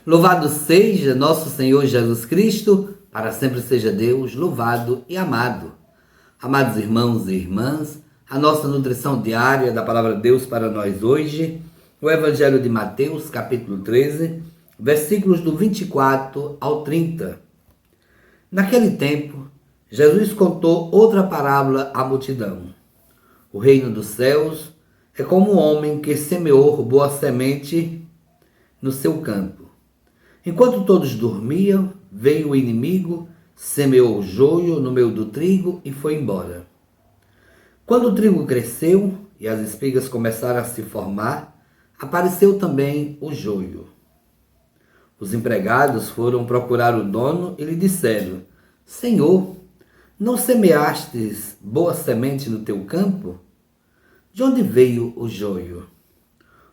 Louvado seja nosso Senhor Jesus Cristo, para sempre seja Deus louvado e amado. Amados irmãos e irmãs, a nossa nutrição diária da Palavra de Deus para nós hoje, o Evangelho de Mateus, capítulo 13, versículos do 24 ao 30. Naquele tempo, Jesus contou outra parábola à multidão. O reino dos céus é como um homem que semeou boa semente no seu campo. Enquanto todos dormiam, veio o inimigo, semeou o joio no meio do trigo e foi embora. Quando o trigo cresceu e as espigas começaram a se formar, apareceu também o joio. Os empregados foram procurar o dono e lhe disseram: Senhor, não semeastes boa semente no teu campo? De onde veio o joio?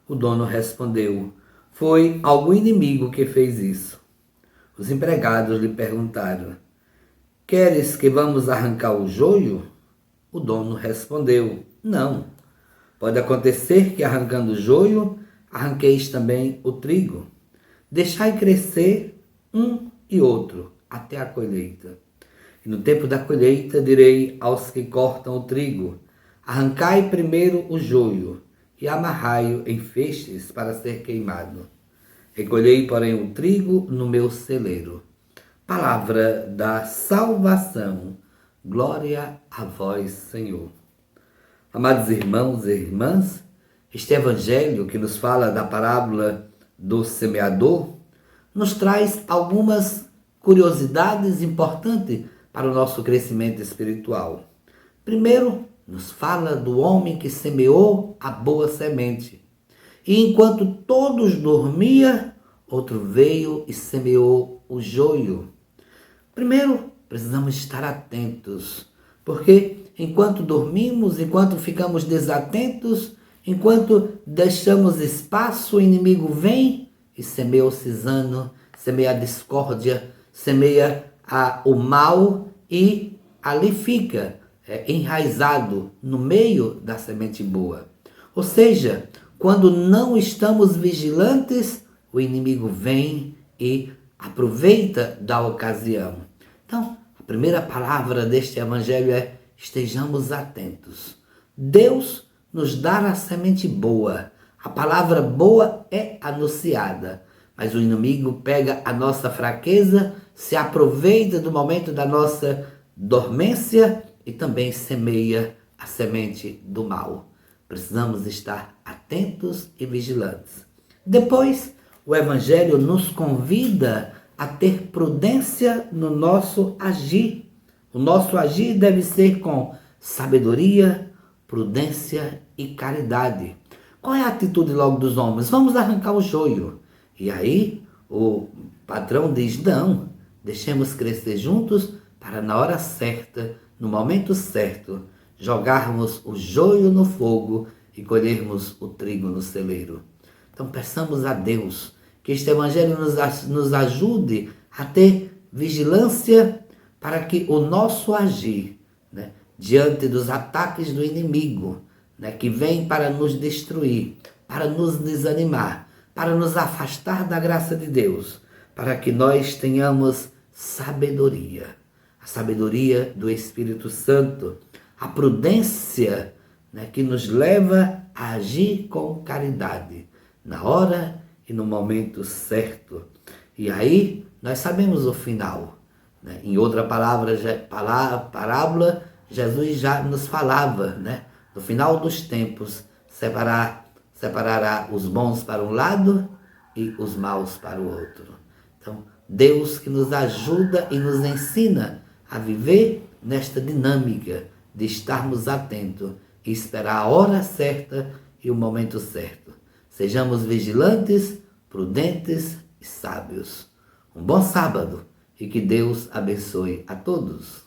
O dono respondeu: Foi algum inimigo que fez isso. Os empregados lhe perguntaram: Queres que vamos arrancar o joio? O dono respondeu: Não. Pode acontecer que arrancando o joio, arranqueis também o trigo. Deixai crescer um e outro até a colheita. E no tempo da colheita direi aos que cortam o trigo: Arrancai primeiro o joio e amarrai-o em feixes para ser queimado. Recolhei, porém, o trigo no meu celeiro. Palavra da salvação. Glória a vós, Senhor. Amados irmãos e irmãs, este evangelho que nos fala da parábola do semeador nos traz algumas curiosidades importantes para o nosso crescimento espiritual. Primeiro, nos fala do homem que semeou a boa semente. E enquanto todos dormiam, outro veio e semeou o joio. Primeiro, precisamos estar atentos, porque enquanto dormimos, enquanto ficamos desatentos, enquanto deixamos espaço, o inimigo vem e semeia o cisano, semeia a discórdia, semeia o mal e ali fica enraizado no meio da semente boa. Ou seja, quando não estamos vigilantes, o inimigo vem e aproveita da ocasião. Então, a primeira palavra deste evangelho é: estejamos atentos. Deus nos dá a semente boa. A palavra boa é anunciada, mas o inimigo pega a nossa fraqueza, se aproveita do momento da nossa dormência e também semeia a semente do mal. Precisamos estar atentos e vigilantes. Depois, o Evangelho nos convida a ter prudência no nosso agir. O nosso agir deve ser com sabedoria, prudência e caridade. Qual é a atitude logo dos homens? Vamos arrancar o joio. E aí o patrão diz: não, deixemos crescer juntos para na hora certa, no momento certo, jogarmos o joio no fogo e colhermos o trigo no celeiro. Então peçamos a Deus que este evangelho nos ajude a ter vigilância para que o nosso agir, diante dos ataques do inimigo, que vem para nos destruir, para nos desanimar, para nos afastar da graça de Deus, para que nós tenhamos sabedoria, a sabedoria do Espírito Santo, a prudência que nos leva a agir com caridade, na hora e no momento certo. E aí nós sabemos o final. Em outra parábola, Jesus já nos falava, no final dos tempos, separará os bons para um lado e os maus para o outro. Então, Deus que nos ajuda e nos ensina a viver nesta dinâmica de estarmos atentos e esperar a hora certa e o momento certo. Sejamos vigilantes, prudentes e sábios. Um bom sábado e que Deus abençoe a todos.